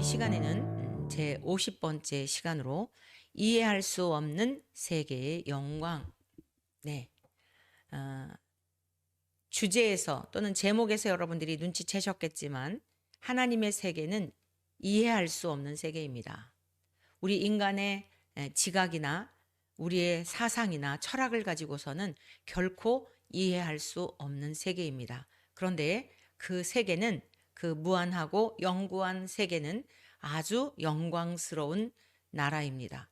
시간에는 제 50번째 시간으로 이해할 수 없는 세계의 영광. 네. 어, 주제에서 또는 제목에서 여러분들이 눈치채셨겠지만 하나님의 세계는 이해할 수 없는 세계입니다. 우리 인간의 지각이나 우리의 사상이나 철학을 가지고서는 결코 이해할 수 없는 세계입니다. 그런데 그 세계는, 그 무한하고 영구한 세계는 아주 영광스러운 나라입니다.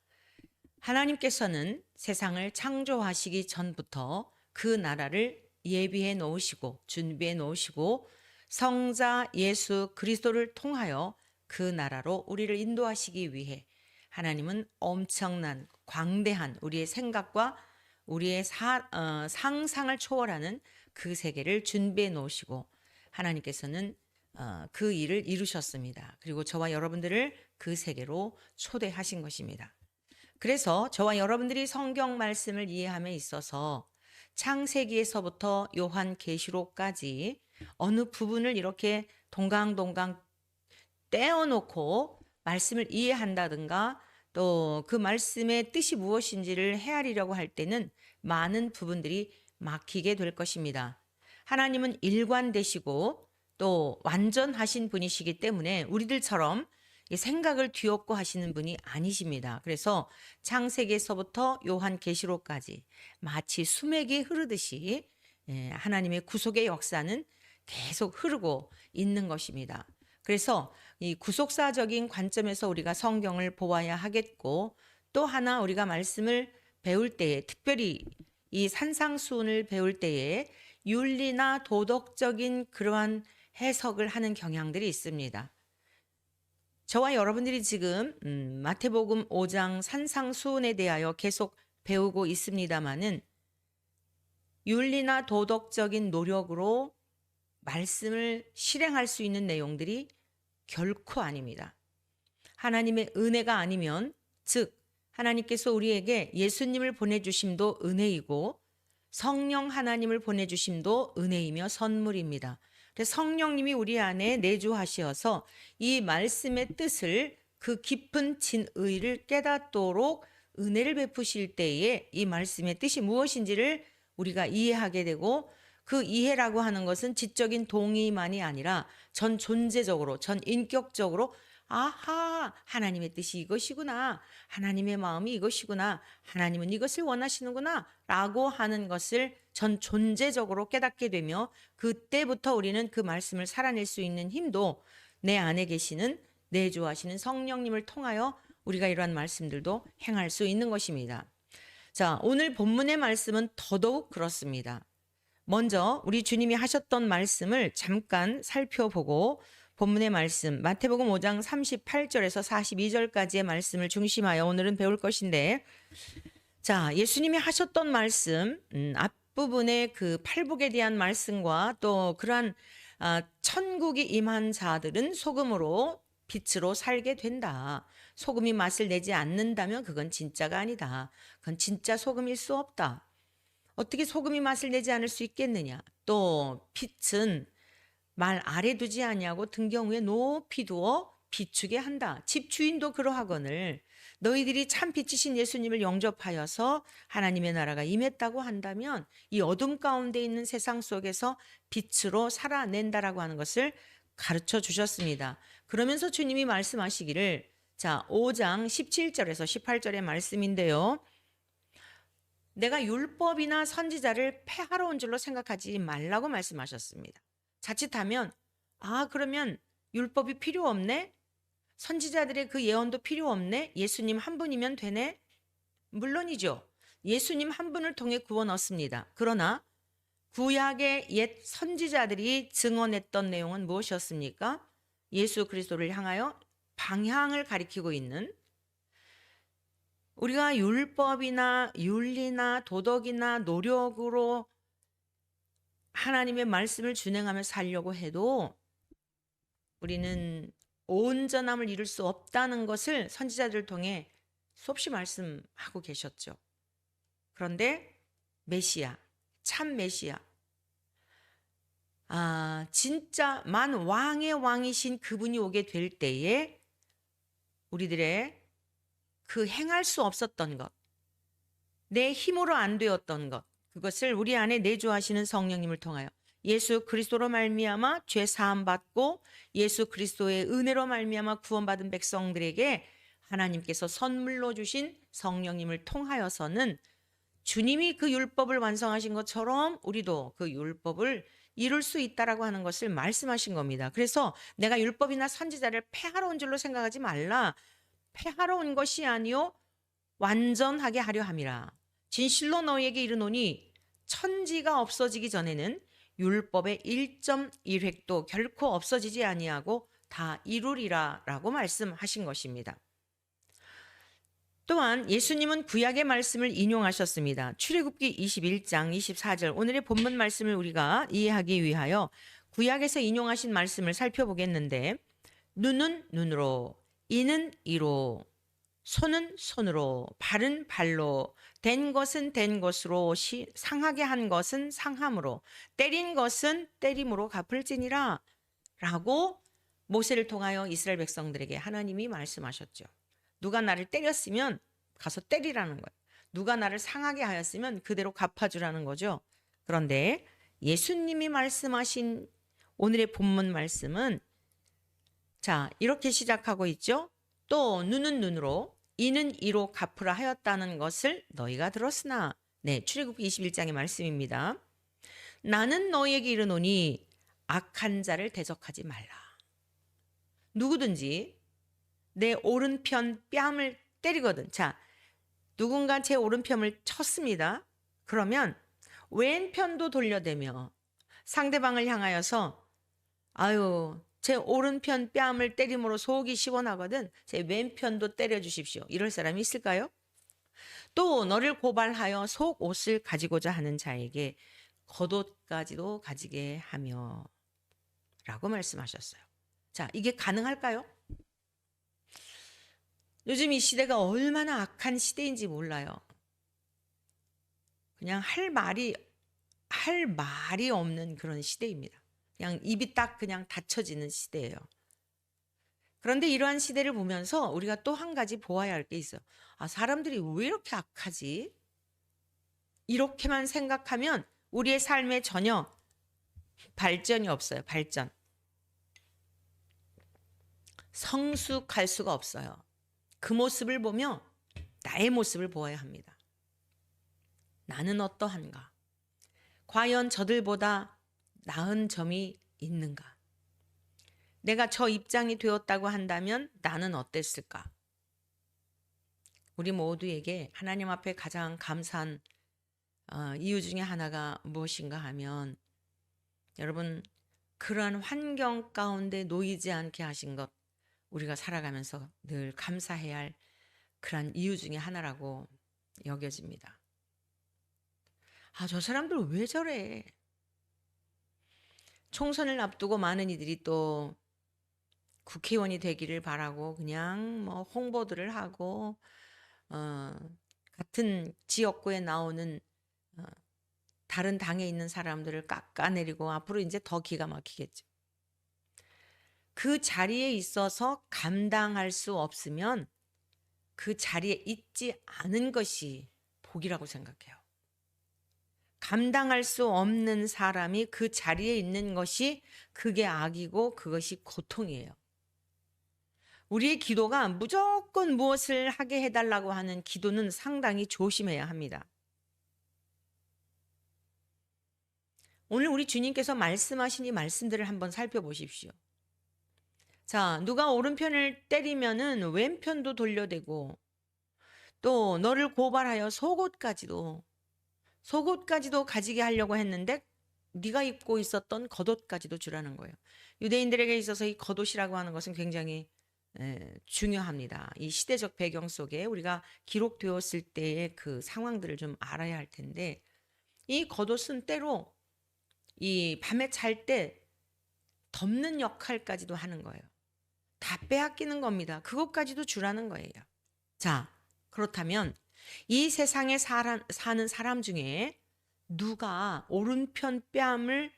하나님께서는 세상을 창조하시기 전부터 그 나라를 예비해 놓으시고 준비해 놓으시고 성자 예수 그리스도를 통하여 그 나라로 우리를 인도하시기 위해 하나님은 엄청난 광대한 우리의 생각과 우리의 상상을 초월하는 그 세계를 준비해 놓으시고 하나님께서는 그 일을 이루셨습니다. 그리고 저와 여러분들을 그 세계로 초대하신 것입니다. 그래서 저와 여러분들이 성경 말씀을 이해함에 있어서 창세기에서부터 요한계시록까지 어느 부분을 이렇게 동강동강 떼어놓고 말씀을 이해한다든가 또 그 말씀의 뜻이 무엇인지를 헤아리려고 할 때는 많은 부분들이 막히게 될 것입니다. 하나님은 일관되시고 또 완전하신 분이시기 때문에 우리들처럼 생각을 뒤엎고 하시는 분이 아니십니다. 그래서 창세기에서부터 요한계시록까지 마치 수맥이 흐르듯이 하나님의 구속의 역사는 계속 흐르고 있는 것입니다. 그래서 이 구속사적인 관점에서 우리가 성경을 보아야 하겠고 또 하나 우리가 말씀을 배울 때에 특별히 이 산상수훈을 배울 때에 윤리나 도덕적인 그러한 해석을 하는 경향들이 있습니다. 저와 여러분들이 지금 마태복음 5장 산상수훈에 대하여 계속 배우고 있습니다마는 윤리나 도덕적인 노력으로 말씀을 실행할 수 있는 내용들이 결코 아닙니다. 하나님의 은혜가 아니면 즉 하나님께서 우리에게 예수님을 보내주심도 은혜이고 성령 하나님을 보내주심도 은혜이며 선물입니다. 그래서 성령님이 우리 안에 내주하시어서 이 말씀의 뜻을 그 깊은 진의를 깨닫도록 은혜를 베푸실 때에 이 말씀의 뜻이 무엇인지를 우리가 이해하게 되고 그 이해라고 하는 것은 지적인 동의만이 아니라 전 존재적으로, 전 인격적으로 아하, 하나님의 뜻이 이것이구나. 하나님의 마음이 이것이구나. 하나님은 이것을 원하시는구나. 라고 하는 것을 전 존재적으로 깨닫게 되며 그때부터 우리는 그 말씀을 살아낼 수 있는 힘도 내 안에 계시는 내주하시는 성령님을 통하여 우리가 이러한 말씀들도 행할 수 있는 것입니다. 자, 오늘 본문의 말씀은 더더욱 그렇습니다. 먼저 우리 주님이 하셨던 말씀을 잠깐 살펴보고 본문의 말씀 마태복음 5장 38절에서 42절까지의 말씀을 중심하여 오늘은 배울 것인데 자, 예수님이 하셨던 말씀 앞부분의 그 팔복에 대한 말씀과 또 그러한 천국이 임한 자들은 소금으로 빛으로 살게 된다. 소금이 맛을 내지 않는다면 그건 진짜가 아니다. 그건 진짜 소금일 수 없다. 어떻게 소금이 맛을 내지 않을 수 있겠느냐. 또 빛은 말 아래 두지 아니하고 등경 위에 높이 두어 비추게 한다. 집주인도 그러하거늘 너희들이 참 빛이신 예수님을 영접하여서 하나님의 나라가 임했다고 한다면 이 어둠 가운데 있는 세상 속에서 빛으로 살아낸다라고 하는 것을 가르쳐 주셨습니다. 그러면서 주님이 말씀하시기를 자 5장 17절에서 18절의 말씀인데요. 내가 율법이나 선지자를 폐하러 온 줄로 생각하지 말라고 말씀하셨습니다. 자칫하면 그러면 율법이 필요 없네? 선지자들의 그 예언도 필요 없네? 예수님 한 분이면 되네? 물론이죠. 예수님 한 분을 통해 구원 얻습니다. 그러나 구약의 옛 선지자들이 증언했던 내용은 무엇이었습니까? 예수 그리스도를 향하여 방향을 가리키고 있는 우리가 율법이나 윤리나 도덕이나 노력으로 하나님의 말씀을 준행하며 살려고 해도 우리는 온전함을 이룰 수 없다는 것을 선지자들을 통해 수없이 말씀하고 계셨죠. 그런데 메시아, 참 메시아, 진짜 만 왕의 왕이신 그분이 오게 될 때에 우리들의 그 행할 수 없었던 것, 내 힘으로 안 되었던 것, 그것을 우리 안에 내주하시는 성령님을 통하여 예수 그리스도로 말미암아 죄 사함 받고 예수 그리스도의 은혜로 말미암아 구원받은 백성들에게 하나님께서 선물로 주신 성령님을 통하여서는 주님이 그 율법을 완성하신 것처럼 우리도 그 율법을 이룰 수 있다라고 하는 것을 말씀하신 겁니다. 그래서 내가 율법이나 선지자를 폐하러 온 줄로 생각하지 말라. 폐하러 온 것이 아니요 완전하게 하려 함이라. 진실로 너희에게 이르노니 천지가 없어지기 전에는 율법의 1.1획도 결코 없어지지 아니하고 다 이루리라라고 말씀하신 것입니다. 또한 예수님은 구약의 말씀을 인용하셨습니다. 출애굽기 21장 24절 오늘의 본문 말씀을 우리가 이해하기 위하여 구약에서 인용하신 말씀을 살펴보겠는데 눈은 눈으로, 이는 이로, 손은 손으로, 발은 발로, 된 것은 된 것으로, 상하게 한 것은 상함으로, 때린 것은 때림으로 갚을지니라 라고 모세를 통하여 이스라엘 백성들에게 하나님이 말씀하셨죠. 누가 나를 때렸으면 가서 때리라는 거예요. 누가 나를 상하게 하였으면 그대로 갚아주라는 거죠. 그런데 예수님이 말씀하신 오늘의 본문 말씀은 자 이렇게 시작하고 있죠. 또 눈은 눈으로 이는 이로 갚으라 하였다는 것을 너희가 들었으나 네 출애굽기 21장의 말씀입니다. 나는 너희에게 이르노니 악한 자를 대적하지 말라. 누구든지 내 오른편 뺨을 때리거든. 자, 누군가 제 오른편을 쳤습니다. 그러면 왼편도 돌려대며 상대방을 향하여서 아유, 제 오른편 뺨을 때림으로 속이 시원하거든. 제 왼편도 때려주십시오. 이럴 사람이 있을까요? 또 너를 고발하여 속 옷을 가지고자 하는 자에게 겉옷까지도 가지게 하며 라고 말씀하셨어요. 자, 이게 가능할까요? 요즘 이 시대가 얼마나 악한 시대인지 몰라요. 그냥 할 말이 없는 그런 시대입니다. 그냥 입이 딱 그냥 닫혀지는 시대예요. 그런데 이러한 시대를 보면서 우리가 또 한 가지 보아야 할 게 있어요. 아, 사람들이 왜 이렇게 악하지? 이렇게만 생각하면 우리의 삶에 전혀 발전이 없어요. 발전. 성숙할 수가 없어요. 그 모습을 보며 나의 모습을 보아야 합니다. 나는 어떠한가? 과연 저들보다 나은 점이 있는가? 내가 저 입장이 되었다고 한다면 나는 어땠을까? 우리 모두에게 하나님 앞에 가장 감사한 이유 중에 하나가 무엇인가 하면 여러분 그러한 환경 가운데 놓이지 않게 하신 것 우리가 살아가면서 늘 감사해야 할 그러한 이유 중에 하나라고 여겨집니다. 아, 저 사람들 왜 저래? 총선을 앞두고 많은 이들이 또 국회의원이 되기를 바라고 그냥 뭐 홍보들을 하고 같은 지역구에 나오는 다른 당에 있는 사람들을 깎아내리고 앞으로 이제 더 기가 막히겠죠. 그 자리에 있어서 감당할 수 없으면 그 자리에 있지 않은 것이 복이라고 생각해요. 감당할 수 없는 사람이 그 자리에 있는 것이 그게 악이고 그것이 고통이에요. 우리의 기도가 무조건 무엇을 하게 해달라고 하는 기도는 상당히 조심해야 합니다. 오늘 우리 주님께서 말씀하신 이 말씀들을 한번 살펴보십시오. 자, 누가 오른편을 때리면은 왼편도 돌려대고 또 너를 고발하여 속옷까지도 가지게 하려고 했는데 네가 입고 있었던 겉옷까지도 주라는 거예요. 유대인들에게 있어서 이 겉옷이라고 하는 것은 굉장히 중요합니다. 이 시대적 배경 속에 우리가 기록되었을 때의 그 상황들을 좀 알아야 할 텐데 이 겉옷은 때로 이 밤에 잘 때 덮는 역할까지도 하는 거예요. 다 빼앗기는 겁니다. 그것까지도 주라는 거예요. 자, 그렇다면 이 세상에 사는 사람 중에 누가 오른편 뺨을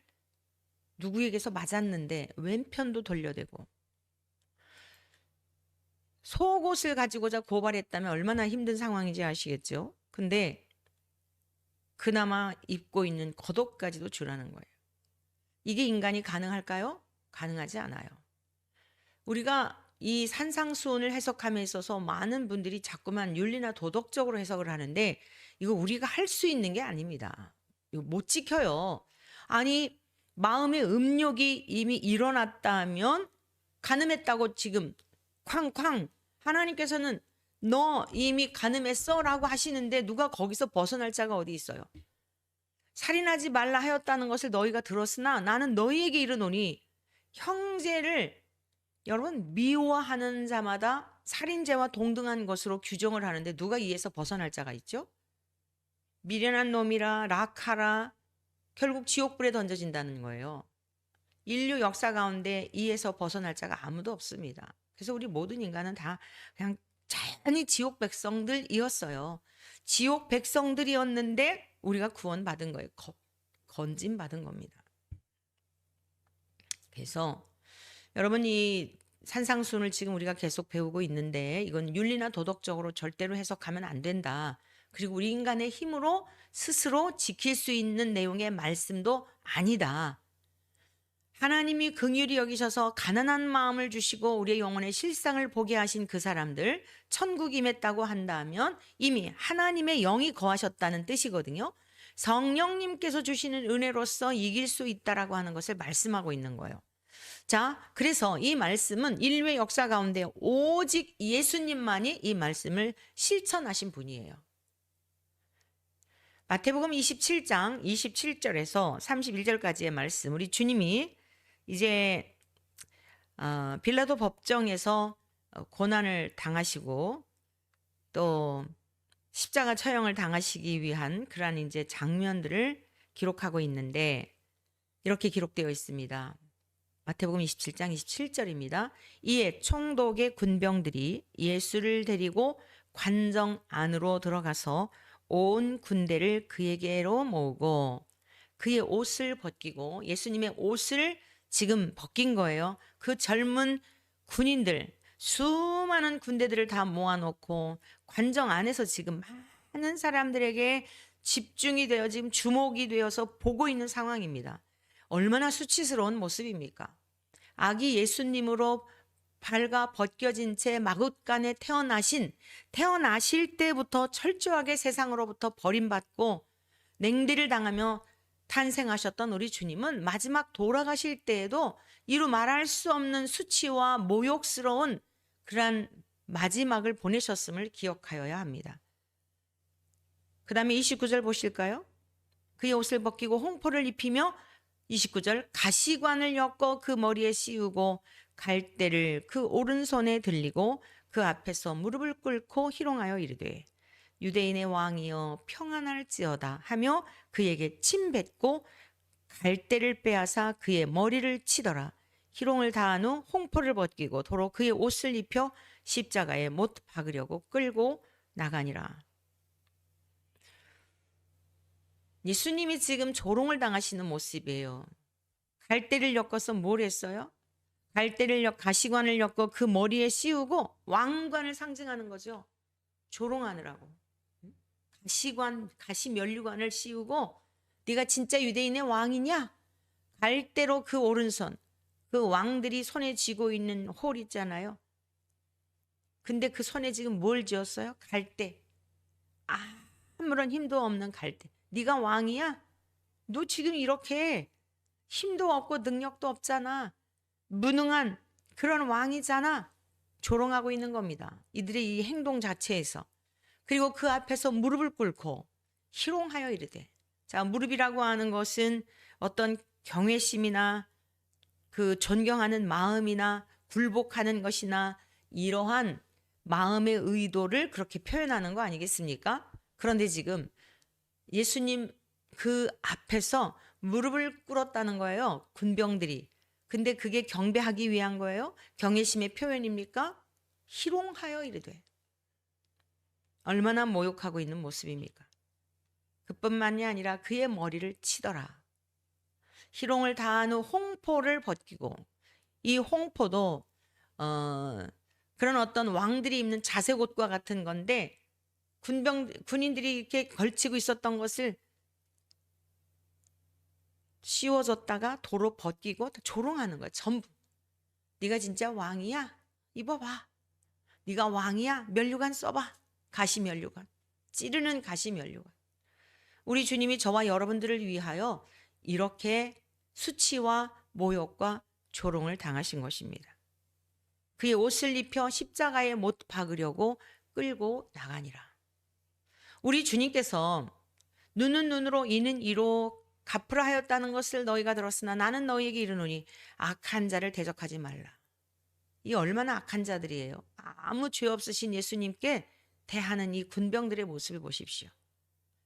누구에게서 맞았는데 왼편도 돌려대고 속옷을 가지고자 고발했다면 얼마나 힘든 상황인지 아시겠죠? 근데 그나마 입고 있는 겉옷까지도 주라는 거예요. 이게 인간이 가능할까요? 가능하지 않아요. 우리가 이 산상수훈을 해석함에 있어서 많은 분들이 자꾸만 윤리나 도덕적으로 해석을 하는데 이거 우리가 할 수 있는 게 아닙니다. 이거 못 지켜요. 아니, 마음의 음욕이 이미 일어났다면 간음했다고 지금 쾅쾅 하나님께서는 너 이미 간음했어라고 하시는데 누가 거기서 벗어날 자가 어디 있어요? 살인하지 말라 하였다는 것을 너희가 들었으나 나는 너희에게 이르노니 형제를 여러분 미워하는 자마다 살인죄와 동등한 것으로 규정을 하는데 누가 이에서 벗어날 자가 있죠? 미련한 놈이라 락하라 결국 지옥불에 던져진다는 거예요. 인류 역사 가운데 이에서 벗어날 자가 아무도 없습니다. 그래서 우리 모든 인간은 다 그냥 자연히 지옥 백성들이었어요. 지옥 백성들이었는데 우리가 구원받은 거예요. 건진받은 겁니다. 그래서 여러분 이 산상수훈을 지금 우리가 계속 배우고 있는데 이건 윤리나 도덕적으로 절대로 해석하면 안 된다. 그리고 우리 인간의 힘으로 스스로 지킬 수 있는 내용의 말씀도 아니다. 하나님이 긍휼히 여기셔서 가난한 마음을 주시고 우리의 영혼의 실상을 보게 하신 그 사람들 천국 임했다고 한다면 이미 하나님의 영이 거하셨다는 뜻이거든요. 성령님께서 주시는 은혜로서 이길 수 있다라고 하는 것을 말씀하고 있는 거예요. 자, 그래서 이 말씀은 인류의 역사 가운데 오직 예수님만이 이 말씀을 실천하신 분이에요. 마태복음 27장 27절에서 31절까지의 말씀, 우리 주님이 이제 빌라도 법정에서 고난을 당하시고 또 십자가 처형을 당하시기 위한 그러한 이제 장면들을 기록하고 있는데 이렇게 기록되어 있습니다. 마태복음 27장 27절입니다. 이에 총독의 군병들이 예수를 데리고 관정 안으로 들어가서 온 군대를 그에게로 모으고 그의 옷을 벗기고 예수님의 옷을 지금 벗긴 거예요. 그 젊은 군인들 수많은 군대들을 다 모아놓고 관정 안에서 지금 많은 사람들에게 집중이 되어 지금 주목이 되어서 보고 있는 상황입니다. 얼마나 수치스러운 모습입니까? 아기 예수님으로 발가 벗겨진 채 마굿간에 태어나실 때부터 철저하게 세상으로부터 버림받고 냉대를 당하며 탄생하셨던 우리 주님은 마지막 돌아가실 때에도 이루 말할 수 없는 수치와 모욕스러운 그러한 마지막을 보내셨음을 기억하여야 합니다. 그 다음에 29절 보실까요? 그의 옷을 벗기고 홍포를 입히며 29절 가시관을 엮어 그 머리에 씌우고 갈대를 그 오른손에 들리고 그 앞에서 무릎을 꿇고 희롱하여 이르되 유대인의 왕이여 평안할지어다 하며 그에게 침 뱉고 갈대를 빼앗아 그의 머리를 치더라. 희롱을 다한 후 홍포를 벗기고 도로 그의 옷을 입혀 십자가에 못 박으려고 끌고 나가니라. 예수님이 지금 조롱을 당하시는 모습이에요. 갈대를 엮어서 뭘 했어요? 가시관을 엮어 그 머리에 씌우고 왕관을 상징하는 거죠. 조롱하느라고. 가시면류관을 씌우고 네가 진짜 유대인의 왕이냐? 갈대로 그 오른손, 그 왕들이 손에 쥐고 있는 홀 있잖아요. 근데 그 손에 지금 뭘 쥐었어요? 갈대. 아무런 힘도 없는 갈대. 네가 왕이야? 너 지금 이렇게 힘도 없고 능력도 없잖아. 무능한 그런 왕이잖아. 조롱하고 있는 겁니다. 이들의 이 행동 자체에서. 그리고 그 앞에서 무릎을 꿇고 희롱하여 이르되. 자, 무릎이라고 하는 것은 어떤 경외심이나 그 존경하는 마음이나 굴복하는 것이나 이러한 마음의 의도를 그렇게 표현하는 거 아니겠습니까? 그런데 지금 예수님 그 앞에서 무릎을 꿇었다는 거예요. 군병들이. 근데 그게 경배하기 위한 거예요? 경외심의 표현입니까? 희롱하여 이르되. 얼마나 모욕하고 있는 모습입니까? 그뿐만이 아니라 그의 머리를 치더라. 희롱을 다한 후 홍포를 벗기고 이 홍포도 그런 어떤 왕들이 입는 자색 옷과 같은 건데 군인들이 이렇게 걸치고 있었던 것을 씌워줬다가 도로 벗기고 조롱하는 거야. 전부. 네가 진짜 왕이야? 입어봐. 네가 왕이야? 면류관 써봐. 가시 면류관. 찌르는 가시 면류관. 우리 주님이 저와 여러분들을 위하여 이렇게 수치와 모욕과 조롱을 당하신 것입니다. 그의 옷을 입혀 십자가에 못 박으려고 끌고 나가니라. 우리 주님께서 눈은 눈으로 이는 이로 갚으라 하였다는 것을 너희가 들었으나 나는 너희에게 이르노니 악한 자를 대적하지 말라. 이 얼마나 악한 자들이에요. 아무 죄 없으신 예수님께 대하는 이 군병들의 모습을 보십시오.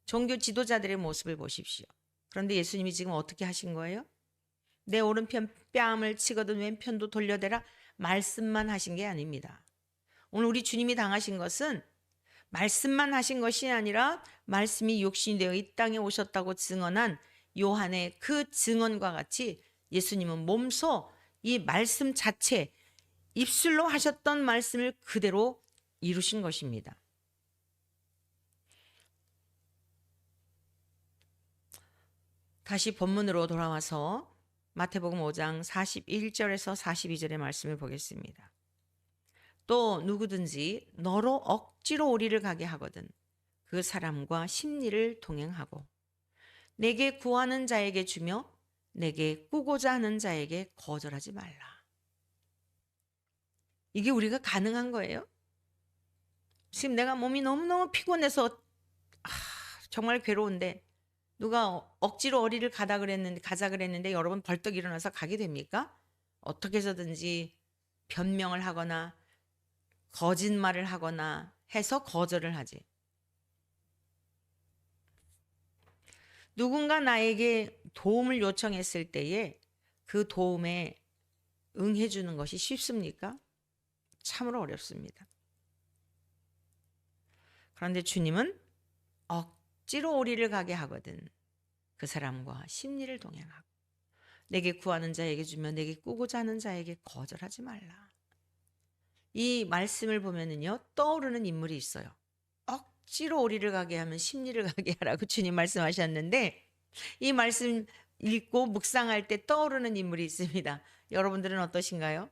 종교 지도자들의 모습을 보십시오. 그런데 예수님이 지금 어떻게 하신 거예요? 내 오른편 뺨을 치거든 왼편도 돌려대라 말씀만 하신 게 아닙니다. 오늘 우리 주님이 당하신 것은 말씀만 하신 것이 아니라 말씀이 육신이 되어 이 땅에 오셨다고 증언한 요한의 그 증언과 같이 예수님은 몸소 이 말씀 자체, 입술로 하셨던 말씀을 그대로 이루신 것입니다. 다시 본문으로 돌아와서 마태복음 5장 41절에서 42절의 말씀을 보겠습니다. 또 누구든지 너로 억지로 오리를 가게 하거든 그 사람과 심리를 동행하고 내게 구하는 자에게 주며 내게 꾸고자 하는 자에게 거절하지 말라. 이게 우리가 가능한 거예요? 지금 내가 몸이 너무너무 피곤해서 정말 괴로운데 누가 억지로 어리를 가자 그랬는데 여러분 벌떡 일어나서 가게 됩니까? 어떻게 해서든지 변명을 하거나 거짓말을 하거나 해서 거절을 하지. 누군가 나에게 도움을 요청했을 때에 그 도움에 응해주는 것이 쉽습니까? 참으로 어렵습니다. 그런데 주님은 억지로 오리를 가게 하거든 그 사람과 심리를 동행하고 내게 구하는 자에게 주며 내게 꾸고자 하는 자에게 거절하지 말라. 이 말씀을 보면은요 떠오르는 인물이 있어요. 억지로 오리를 가게 하면 심리를 가게 하라고 주님 말씀하셨는데 이 말씀 읽고 묵상할 때 떠오르는 인물이 있습니다. 여러분들은 어떠신가요?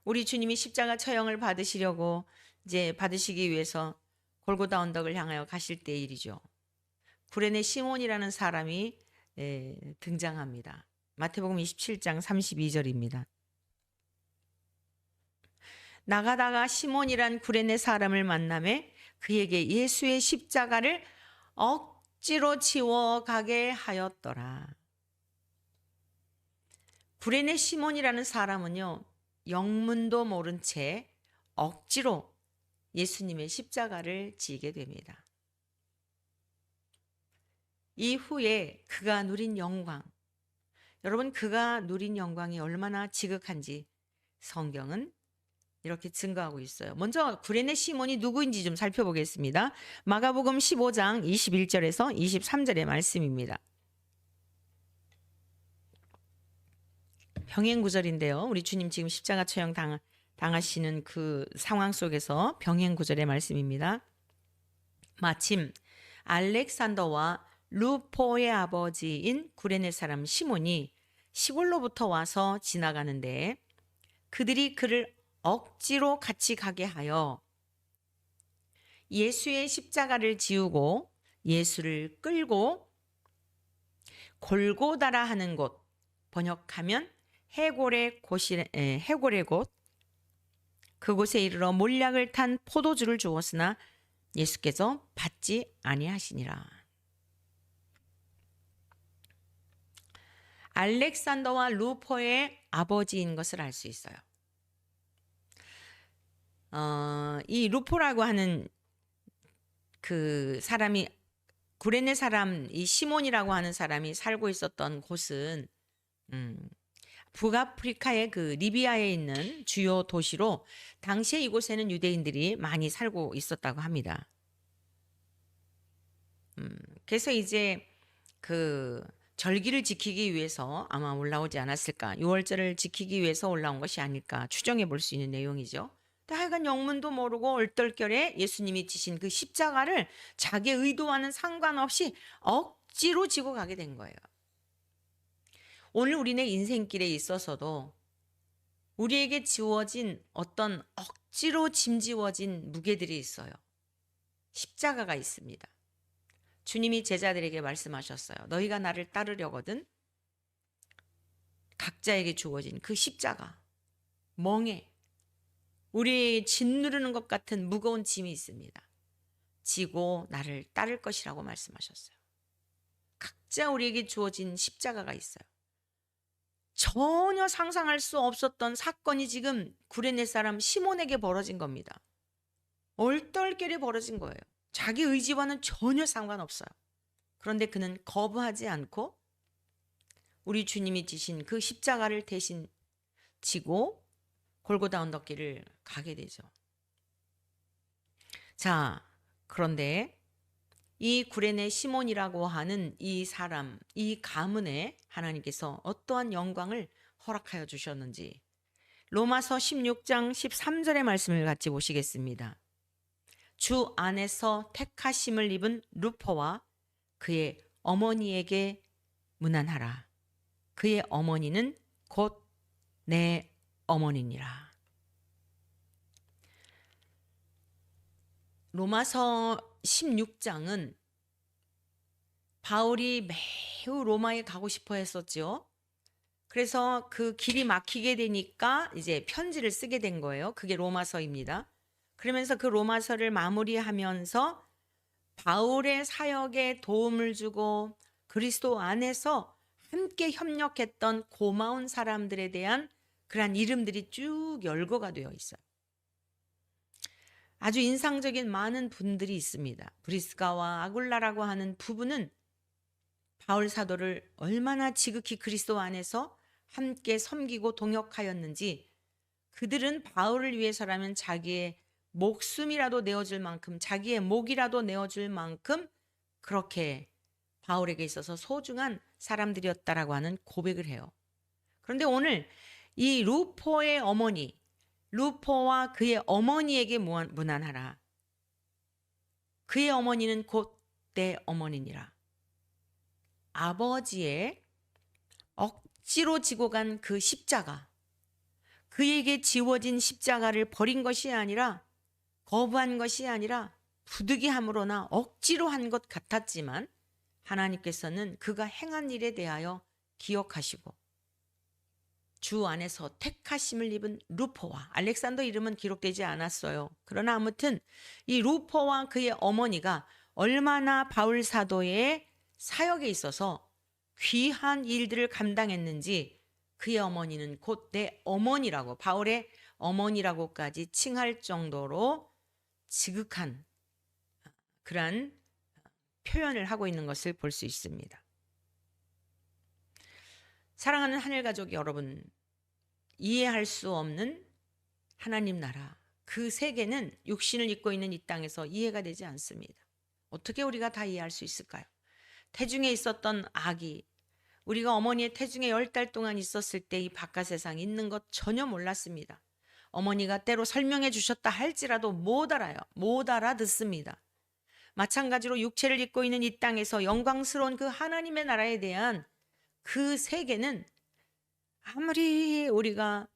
우리 주님이 십자가 처형을 받으시려고 이제 받으시기 위해서 골고다 언덕을 향하여 가실 때의 일이죠. 구레네 시몬이라는 사람이 등장합니다. 마태복음 27장 32절입니다. 나가다가 시몬이란 구레네 사람을 만나매 그에게 예수의 십자가를 억지로 지워 가게 하였더라. 구레네 시몬이라는 사람은요 영문도 모른 채 억지로 예수님의 십자가를 지게 됩니다. 이후에 그가 누린 영광, 여러분 그가 누린 영광이 얼마나 지극한지 성경은 이렇게 증거하고 있어요. 먼저 구레네 시몬이 누구인지 좀 살펴보겠습니다. 마가복음 15장 21절에서 23절의 말씀입니다. 병행 구절인데요. 우리 주님 지금 십자가 처형 당하시는 그 상황 속에서 병행 구절의 말씀입니다. 마침 알렉산더와 루포의 아버지인 구레네 사람 시몬이 시골로부터 와서 지나가는데 그들이 그를 억지로 같이 가게 하여 예수의 십자가를 지우고 예수를 끌고 골고다라 하는 곳, 번역하면 해골의 곳, 그곳에 이르러 몰약을 탄 포도주를 주었으나 예수께서 받지 아니하시니라. 알렉산더와 루포의 아버지인 것을 알 수 있어요. 이 루포라고 하는 그 사람이 구레네 사람 이 시몬이라고 하는 사람이 살고 있었던 곳은 북아프리카의 그 리비아에 있는 주요 도시로 당시에 이곳에는 유대인들이 많이 살고 있었다고 합니다. 그래서 이제 그 절기를 지키기 위해서 아마 올라오지 않았을까. 6월절을 지키기 위해서 올라온 것이 아닐까 추정해 볼 수 있는 내용이죠. 근데 하여간 영문도 모르고 얼떨결에 예수님이 지신 그 십자가를 자기의 의도와는 상관없이 억지로 지고 가게 된 거예요. 오늘 우리네 인생길에 있어서도 우리에게 지워진 어떤 억지로 짐지워진 무게들이 있어요. 십자가가 있습니다. 주님이 제자들에게 말씀하셨어요. 너희가 나를 따르려거든 각자에게 주어진 그 십자가, 멍에 우리 짓누르는 것 같은 무거운 짐이 있습니다. 지고 나를 따를 것이라고 말씀하셨어요. 각자 우리에게 주어진 십자가가 있어요. 전혀 상상할 수 없었던 사건이 지금 구레네 사람 시몬에게 벌어진 겁니다. 얼떨결에 벌어진 거예요. 자기 의지와는 전혀 상관없어요. 그런데 그는 거부하지 않고 우리 주님이 지신 그 십자가를 대신 지고 골고다 언덕길을 가게 되죠. 자, 그런데 이 구레네 시몬이라고 하는 이 사람, 이 가문에 하나님께서 어떠한 영광을 허락하여 주셨는지 로마서 16장 13절의 말씀을 같이 보시겠습니다. 주 안에서 택하심을 입은 루포와 그의 어머니에게 문안하라. 그의 어머니는 곧 내 어머니니라. 로마서 16장은 바울이 매우 로마에 가고 싶어 했었죠. 그래서 그 길이 막히게 되니까 이제 편지를 쓰게 된 거예요. 그게 로마서입니다. 그러면서 그 로마서를 마무리하면서 바울의 사역에 도움을 주고 그리스도 안에서 함께 협력했던 고마운 사람들에 대한 그러한 이름들이 쭉 열거가 되어 있어요. 아주 인상적인 많은 분들이 있습니다. 브리스가와 아굴라라고 하는 부부는 바울 사도를 얼마나 지극히 그리스도 안에서 함께 섬기고 동역하였는지 그들은 바울을 위해서라면 자기의 목숨이라도 내어줄 만큼 자기의 목이라도 내어줄 만큼 그렇게 바울에게 있어서 소중한 사람들이었다라고 하는 고백을 해요. 그런데 오늘 이 루포의 어머니, 루포와 그의 어머니에게 문안하라. 그의 어머니는 곧 내 어머니니라. 아버지의 억지로 지고 간 그 십자가, 그에게 지워진 십자가를 버린 것이 아니라 거부한 것이 아니라 부득이함으로나 억지로 한 것 같았지만 하나님께서는 그가 행한 일에 대하여 기억하시고 주 안에서 택하심을 입은 루포와 알렉산더 이름은 기록되지 않았어요. 그러나 아무튼 이 루포와 그의 어머니가 얼마나 바울 사도의 사역에 있어서 귀한 일들을 감당했는지 그의 어머니는 곧 내 어머니라고 바울의 어머니라고까지 칭할 정도로 지극한 그러한 표현을 하고 있는 것을 볼 수 있습니다. 사랑하는 하늘 가족 여러분, 이해할 수 없는 하나님 나라, 그 세계는 육신을 입고 있는 이 땅에서 이해가 되지 않습니다. 어떻게 우리가 다 이해할 수 있을까요? 태중에 있었던 아기, 우리가 어머니의 태중에 10달 동안 있었을 때 이 바깥 세상이 있는 것 전혀 몰랐습니다. 어머니가 때로 설명해 주셨다 할지라도 못 알아요. 못 알아듣습니다. 마찬가지로 육체를 입고 있는 이 땅에서 영광스러운 그 하나님의 나라에 대한 그 세계는 아무리 우리가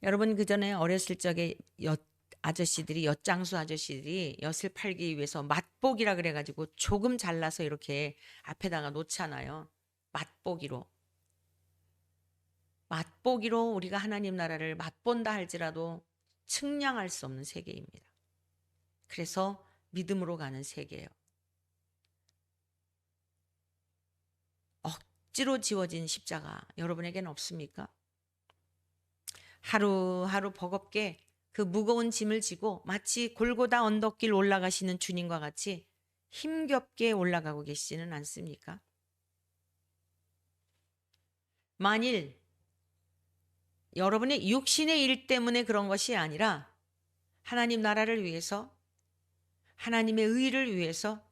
여러분 그전에 어렸을 적에 아저씨들이 엿장수 아저씨들이 엿을 팔기 위해서 맛보기라 그래가지고 조금 잘라서 이렇게 앞에다가 놓잖아요. 맛보기로 우리가 하나님 나라를 맛본다 할지라도 측량할 수 없는 세계입니다. 그래서 믿음으로 가는 세계예요. 억지로 지워진 십자가 여러분에게는 없습니까? 하루하루 버겁게 그 무거운 짐을 지고 마치 골고다 언덕길 올라가시는 주님과 같이 힘겹게 올라가고 계시지는 않습니까? 만일 여러분의 육신의 일 때문에 그런 것이 아니라 하나님 나라를 위해서 하나님의 의를 위해서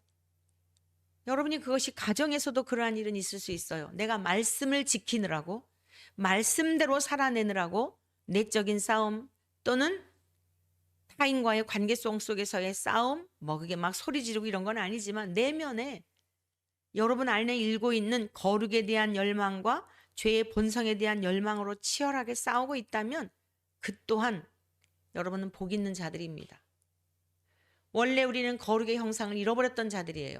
여러분이 그것이 가정에서도 그러한 일은 있을 수 있어요. 내가 말씀을 지키느라고, 말씀대로 살아내느라고 내적인 싸움 또는 타인과의 관계성 속에서의 싸움, 뭐 그게 막 소리 지르고 이런 건 아니지만 내면에 여러분 안에 일고 있는 거룩에 대한 열망과 죄의 본성에 대한 열망으로 치열하게 싸우고 있다면 그 또한 여러분은 복 있는 자들입니다. 원래 우리는 거룩의 형상을 잃어버렸던 자들이에요.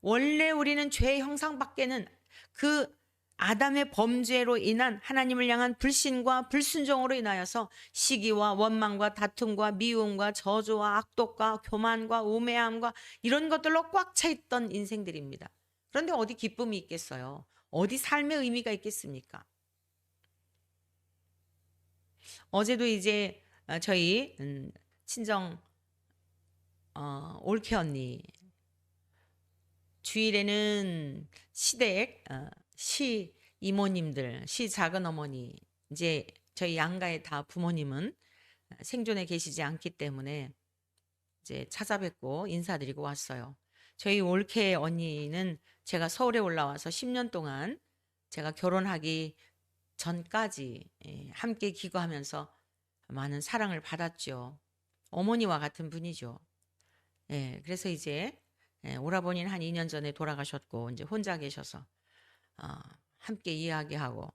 원래 우리는 죄의 형상밖에는 그 아담의 범죄로 인한 하나님을 향한 불신과 불순종으로 인하여서 시기와 원망과 다툼과 미움과 저주와 악독과 교만과 우매함과 이런 것들로 꽉 차 있던 인생들입니다. 그런데 어디 기쁨이 있겠어요? 어디 삶의 의미가 있겠습니까? 어제도 이제 저희 친정 올케 언니 주일에는 시댁 시 이모님들, 시 작은 어머니, 이제 저희 양가의 다 부모님은 생존에 계시지 않기 때문에 이제 찾아뵙고 인사드리고 왔어요. 저희 올케 언니는 제가 서울에 올라와서 10년 동안 제가 결혼하기 전까지 함께 기거하면서 많은 사랑을 받았죠. 어머니와 같은 분이죠. 예, 그래서 이제 오라버니는 한 2년 전에 돌아가셨고 이제 혼자 계셔서 함께 이야기하고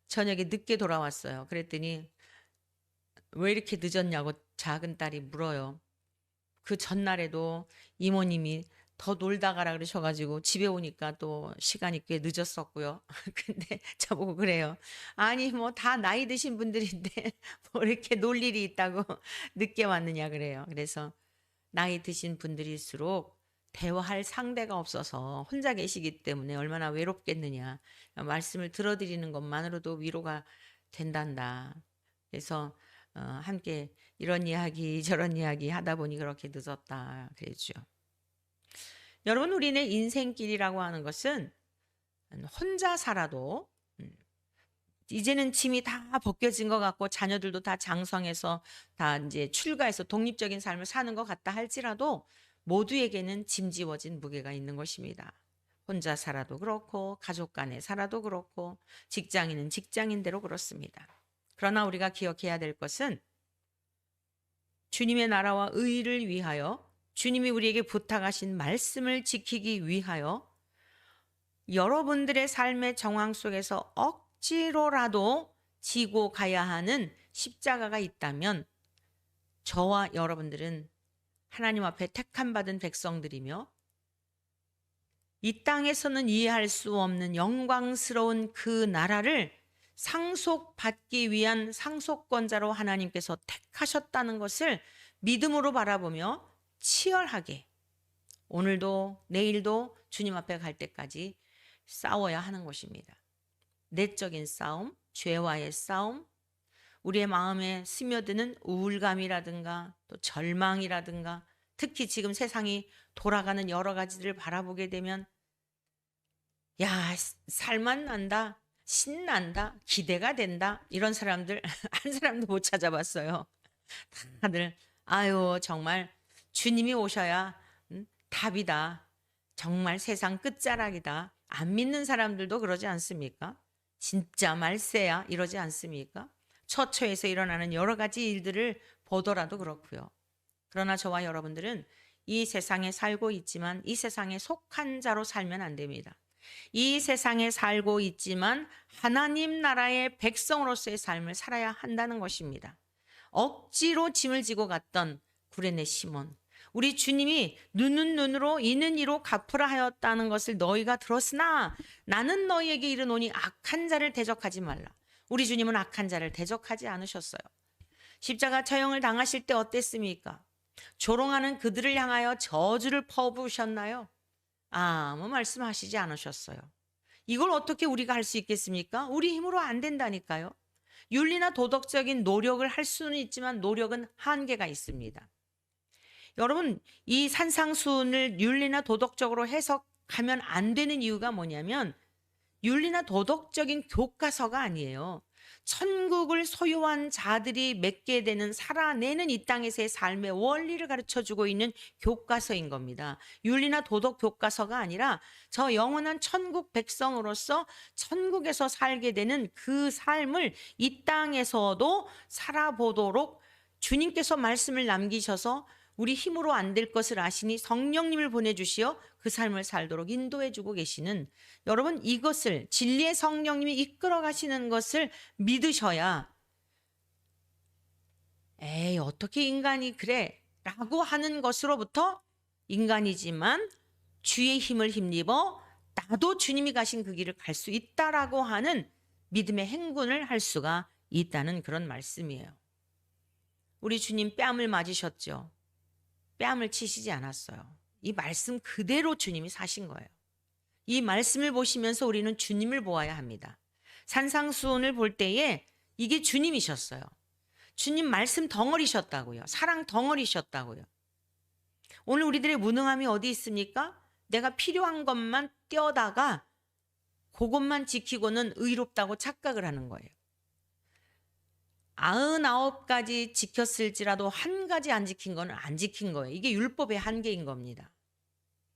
저녁에 늦게 돌아왔어요. 그랬더니 왜 이렇게 늦었냐고 작은 딸이 물어요. 그 전날에도 이모님이 더 놀다 가라 그러셔가지고 집에 오니까 또 시간이 꽤 늦었었고요. 근데 저보고 그래요. 아니 뭐 다 나이 드신 분들인데 뭐 이렇게 놀 일이 있다고 늦게 왔느냐 그래요. 그래서 나이 드신 분들일수록 대화할 상대가 없어서 혼자 계시기 때문에 얼마나 외롭겠느냐. 말씀을 들어드리는 것만으로도 위로가 된단다. 그래서 함께 이런 이야기 저런 이야기 하다 보니 그렇게 늦었다 그랬죠. 여러분 우리네 인생길이라고 하는 것은 혼자 살아도 이제는 짐이 다 벗겨진 것 같고 자녀들도 다 장성해서 다 이제 출가해서 독립적인 삶을 사는 것 같다 할지라도 모두에게는 짐지워진 무게가 있는 것입니다. 혼자 살아도 그렇고 가족 간에 살아도 그렇고 직장인은 직장인대로 그렇습니다. 그러나 우리가 기억해야 될 것은 주님의 나라와 의를 위하여 주님이 우리에게 부탁하신 말씀을 지키기 위하여 여러분들의 삶의 정황 속에서 억지로라도 지고 가야 하는 십자가가 있다면 저와 여러분들은 하나님 앞에 택함받은 백성들이며 이 땅에서는 이해할 수 없는 영광스러운 그 나라를 상속받기 위한 상속권자로 하나님께서 택하셨다는 것을 믿음으로 바라보며 치열하게 오늘도 내일도 주님 앞에 갈 때까지 싸워야 하는 것입니다. 내적인 싸움, 죄와의 싸움, 우리의 마음에 스며드는 우울감이라든가 또 절망이라든가 특히 지금 세상이 돌아가는 여러 가지들을 바라보게 되면 야, 살만 난다, 신난다, 기대가 된다 이런 사람들 한 사람도 못 찾아봤어요. 다들 아유 정말 주님이 오셔야 답이다. 정말 세상 끝자락이다. 안 믿는 사람들도 그러지 않습니까? 진짜 말세야 이러지 않습니까? 처처에서 일어나는 여러 가지 일들을 보더라도 그렇고요. 그러나 저와 여러분들은 이 세상에 살고 있지만 이 세상에 속한 자로 살면 안 됩니다. 이 세상에 살고 있지만 하나님 나라의 백성으로서의 삶을 살아야 한다는 것입니다. 억지로 짐을 지고 갔던 구레네 시몬, 우리 주님이 눈은 눈으로 이는 이로 갚으라 하였다는 것을 너희가 들었으나 나는 너희에게 이르노니 악한 자를 대적하지 말라. 우리 주님은 악한 자를 대적하지 않으셨어요. 십자가 처형을 당하실 때 어땠습니까? 조롱하는 그들을 향하여 저주를 퍼부으셨나요? 아무 말씀하시지 않으셨어요. 이걸 어떻게 우리가 할 수 있겠습니까? 우리 힘으로 안 된다니까요. 윤리나 도덕적인 노력을 할 수는 있지만 노력은 한계가 있습니다. 여러분, 이 산상수훈을 윤리나 도덕적으로 해석하면 안 되는 이유가 뭐냐면 윤리나 도덕적인 교과서가 아니에요. 천국을 소유한 자들이 맺게 되는 살아내는 이 땅에서의 삶의 원리를 가르쳐 주고 있는 교과서인 겁니다. 윤리나 도덕 교과서가 아니라 저 영원한 천국 백성으로서 천국에서 살게 되는 그 삶을 이 땅에서도 살아보도록 주님께서 말씀을 남기셔서 우리 힘으로 안 될 것을 아시니 성령님을 보내주시어 그 삶을 살도록 인도해 주고 계시는, 여러분, 이것을 진리의 성령님이 이끌어 가시는 것을 믿으셔야 에이 어떻게 인간이 그래 라고 하는 것으로부터 인간이지만 주의 힘을 힘입어 나도 주님이 가신 그 길을 갈 수 있다라고 하는 믿음의 행군을 할 수가 있다는 그런 말씀이에요. 우리 주님 뺨을 맞으셨죠. 뺨을 치시지 않았어요. 이 말씀 그대로 주님이 사신 거예요. 이 말씀을 보시면서 우리는 주님을 보아야 합니다. 산상수훈을 볼 때에 이게 주님이셨어요. 주님 말씀 덩어리셨다고요. 사랑 덩어리셨다고요. 오늘 우리들의 무능함이 어디 있습니까? 내가 필요한 것만 떼어다가 그것만 지키고는 의롭다고 착각을 하는 거예요. 99가지 지켰을지라도 한 가지 안 지킨 거는 안 지킨 거예요. 이게 율법의 한계인 겁니다.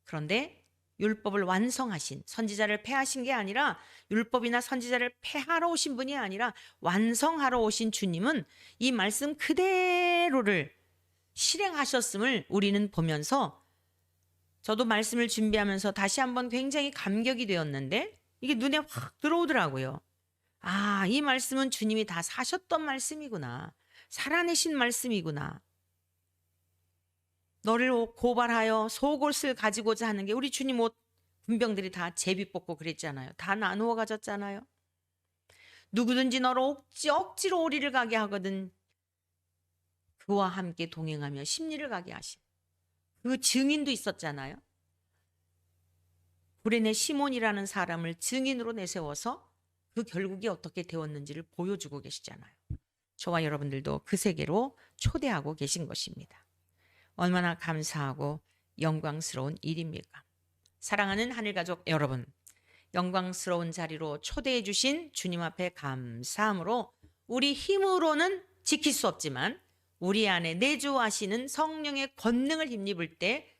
그런데 율법을 완성하신, 선지자를 폐하신 게 아니라, 율법이나 선지자를 폐하러 오신 분이 아니라 완성하러 오신 주님은 이 말씀 그대로를 실행하셨음을 우리는 보면서, 저도 말씀을 준비하면서 다시 한번 굉장히 감격이 되었는데 이게 눈에 확 들어오더라고요. 아, 이 말씀은 주님이 다 사셨던 말씀이구나. 살아내신 말씀이구나. 너를 고발하여 속옷을 가지고자 하는 게, 우리 주님 옷 군병들이 다 제비 뽑고 그랬잖아요. 다 나누어 가졌잖아요. 누구든지 너를 억지로 오리를 가게 하거든 그와 함께 동행하며 심리를 가게 하심. 그 증인도 있었잖아요. 구레네 시몬이라는 사람을 증인으로 내세워서 그 결국이 어떻게 되었는지를 보여주고 계시잖아요. 저와 여러분들도 그 세계로 초대하고 계신 것입니다. 얼마나 감사하고 영광스러운 일입니까? 사랑하는 하늘가족 여러분, 영광스러운 자리로 초대해 주신 주님 앞에 감사함으로 우리 힘으로는 지킬 수 없지만 우리 안에 내주하시는 성령의 권능을 힘입을 때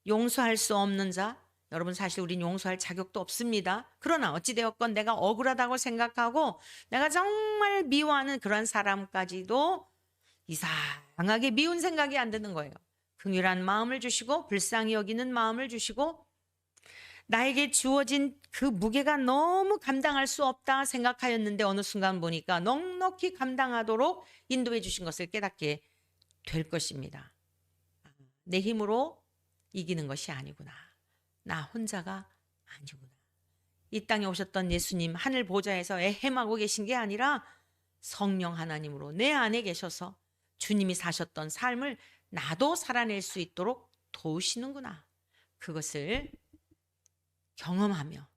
용서할 수 없는 자, 여러분 사실 우린 용서할 자격도 없습니다. 그러나 어찌되었건 내가 억울하다고 생각하고 내가 정말 미워하는 그런 사람까지도 이상하게 미운 생각이 안 드는 거예요. 긍휼한 마음을 주시고 불쌍히 여기는 마음을 주시고 나에게 주어진 그 무게가 너무 감당할 수 없다 생각하였는데 어느 순간 보니까 넉넉히 감당하도록 인도해 주신 것을 깨닫게 될 것입니다. 내 힘으로 이기는 것이 아니구나. 나 혼자가 아니구나. 이 땅에 오셨던 예수님 하늘 보좌에서 헤매고 계신 게 아니라 성령 하나님으로 내 안에 계셔서 주님이 사셨던 삶을 나도 살아낼 수 있도록 도우시는구나. 그것을 경험하며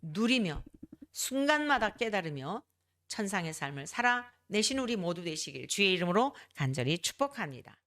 누리며 순간마다 깨달으며 천상의 삶을 살아내신 우리 모두 되시길 주의 이름으로 간절히 축복합니다.